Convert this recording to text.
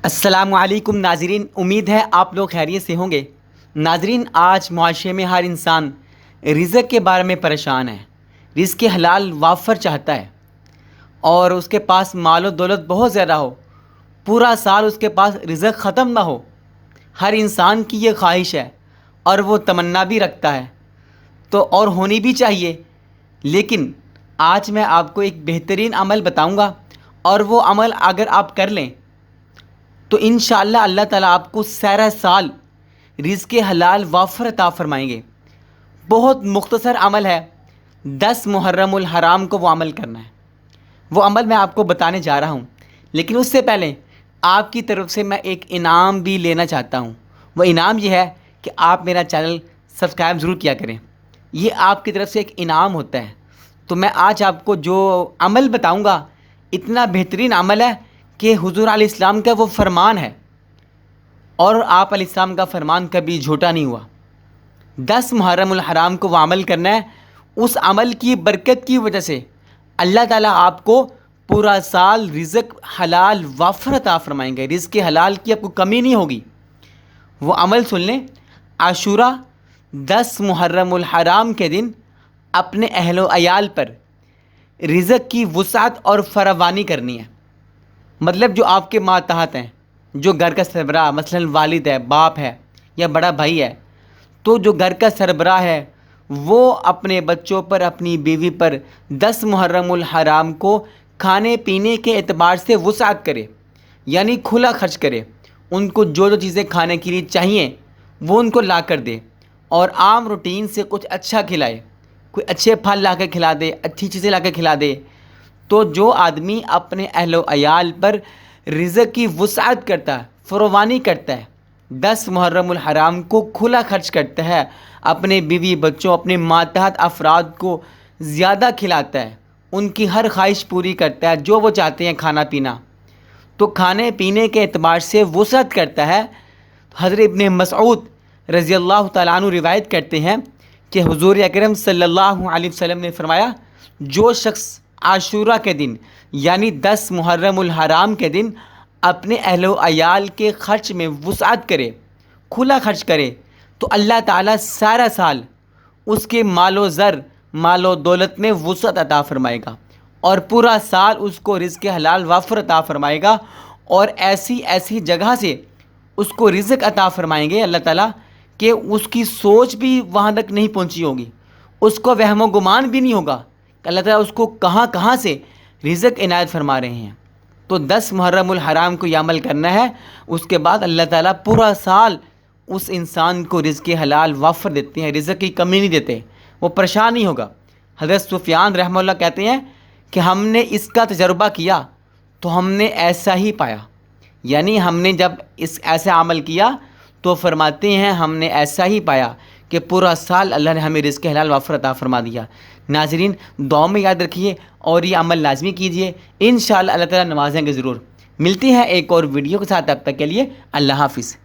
السلام علیکم ناظرین، امید ہے آپ لوگ خیریت سے ہوں گے۔ ناظرین، آج معاشرے میں ہر انسان رزق کے بارے میں پریشان ہے۔ رزق حلال وافر چاہتا ہے اور اس کے پاس مال و دولت بہت زیادہ ہو، پورا سال اس کے پاس رزق ختم نہ ہو۔ ہر انسان کی یہ خواہش ہے اور وہ تمنا بھی رکھتا ہے تو اور ہونی بھی چاہیے۔ لیکن آج میں آپ کو ایک بہترین عمل بتاؤں گا، اور وہ عمل اگر آپ کر لیں تو انشاءاللہ اللہ تعالیٰ آپ کو سارا سال رزق حلال وافر عطا فرمائیں گے۔ بہت مختصر عمل ہے، 10 محرم الحرام کو وہ عمل کرنا ہے۔ وہ عمل میں آپ کو بتانے جا رہا ہوں، لیکن اس سے پہلے آپ کی طرف سے میں ایک انعام بھی لینا چاہتا ہوں۔ وہ انعام یہ ہے کہ آپ میرا چینل سبسکرائب ضرور کیا کریں، یہ آپ کی طرف سے ایک انعام ہوتا ہے۔ تو میں آج آپ کو جو عمل بتاؤں گا اتنا بہترین عمل ہے کہ حضور علیہ السلام کا وہ فرمان ہے، اور آپ علیہ السلام کا فرمان کبھی جھوٹا نہیں ہوا۔ 10 محرم الحرام کو وہ عمل کرنا ہے۔ اس عمل کی برکت کی وجہ سے اللہ تعالیٰ آپ کو پورا سال رزق حلال وافر عطا فرمائیں گے۔ رزق حلال کی آپ کو کمی نہیں ہوگی۔ وہ عمل سن لیں۔ عاشورہ 10 محرم الحرام کے دن اپنے اہل و عیال پر رزق کی وسعت اور فراوانی کرنی ہے۔ مطلب جو آپ کے ماتحت ہیں، جو گھر کا سربراہ، مثلاً والد ہے، باپ ہے یا بڑا بھائی ہے، تو جو گھر کا سربراہ ہے وہ اپنے بچوں پر، اپنی بیوی پر 10 محرم الحرام کو کھانے پینے کے اعتبار سے وسعت کرے، یعنی کھلا خرچ کرے۔ ان کو جو چیزیں کھانے کے لیے چاہیے وہ ان کو لا کر دے، اور عام روٹین سے کچھ اچھا کھلائے، کوئی اچھے پھل لا کے کھلا دے، اچھی چیزیں لا کے کھلا دے۔ تو جو آدمی اپنے اہل و عیال پر رزق کی وسعت کرتا ہے، فراوانی کرتا ہے، 10 محرم الحرام کو کھلا خرچ کرتا ہے، اپنے بیوی بچوں، اپنے ماتحت افراد کو زیادہ کھلاتا ہے، ان کی ہر خواہش پوری کرتا ہے، جو وہ چاہتے ہیں کھانا پینا، تو کھانے پینے کے اعتبار سے وسعت کرتا ہے۔ حضرت ابن مسعود رضی اللہ تعالیٰ عنہ روایت کرتے ہیں کہ حضور اکرم صلی اللہ علیہ وسلم نے فرمایا، جو شخص عاشورہ کے دن یعنی 10 محرم الحرام کے دن اپنے اہل و عیال کے خرچ میں وسعت کرے، کھلا خرچ کرے، تو اللہ تعالیٰ سارا سال اس کے مال و زر، مال و دولت میں وسعت عطا فرمائے گا، اور پورا سال اس کو رزق حلال وافر عطا فرمائے گا، اور ایسی ایسی جگہ سے اس کو رزق عطا فرمائیں گے اللہ تعالیٰ کہ اس کی سوچ بھی وہاں تک نہیں پہنچی ہوگی، اس کو وہم و گمان بھی نہیں ہوگا کہ اللہ تعالیٰ اس کو کہاں کہاں سے رزق عنایت فرما رہے ہیں۔ تو 10 محرم الحرام کو یہ عمل کرنا ہے، اس کے بعد اللہ تعالیٰ پورا سال اس انسان کو رزق حلال وافر دیتے ہیں، رزق کی کمی نہیں دیتے، وہ پریشان نہیں ہوگا۔ حضرت سفیان رحمہ اللہ کہتے ہیں کہ ہم نے اس کا تجربہ کیا تو ہم نے ایسا ہی پایا، یعنی ہم نے جب ایسا عمل کیا تو فرماتے ہیں ہم نے ایسا ہی پایا کہ پورا سال اللہ نے ہمیں رزق حلال وافر عطا فرما دیا۔ ناظرین، دعاؤں میں یاد رکھیے اور یہ عمل لازمی کیجیے، انشاءاللہ اللہ تعالیٰ نوازیں گے ضرور۔ ملتے ہیں ایک اور ویڈیو کے ساتھ، تب تک کے لیے اللہ حافظ۔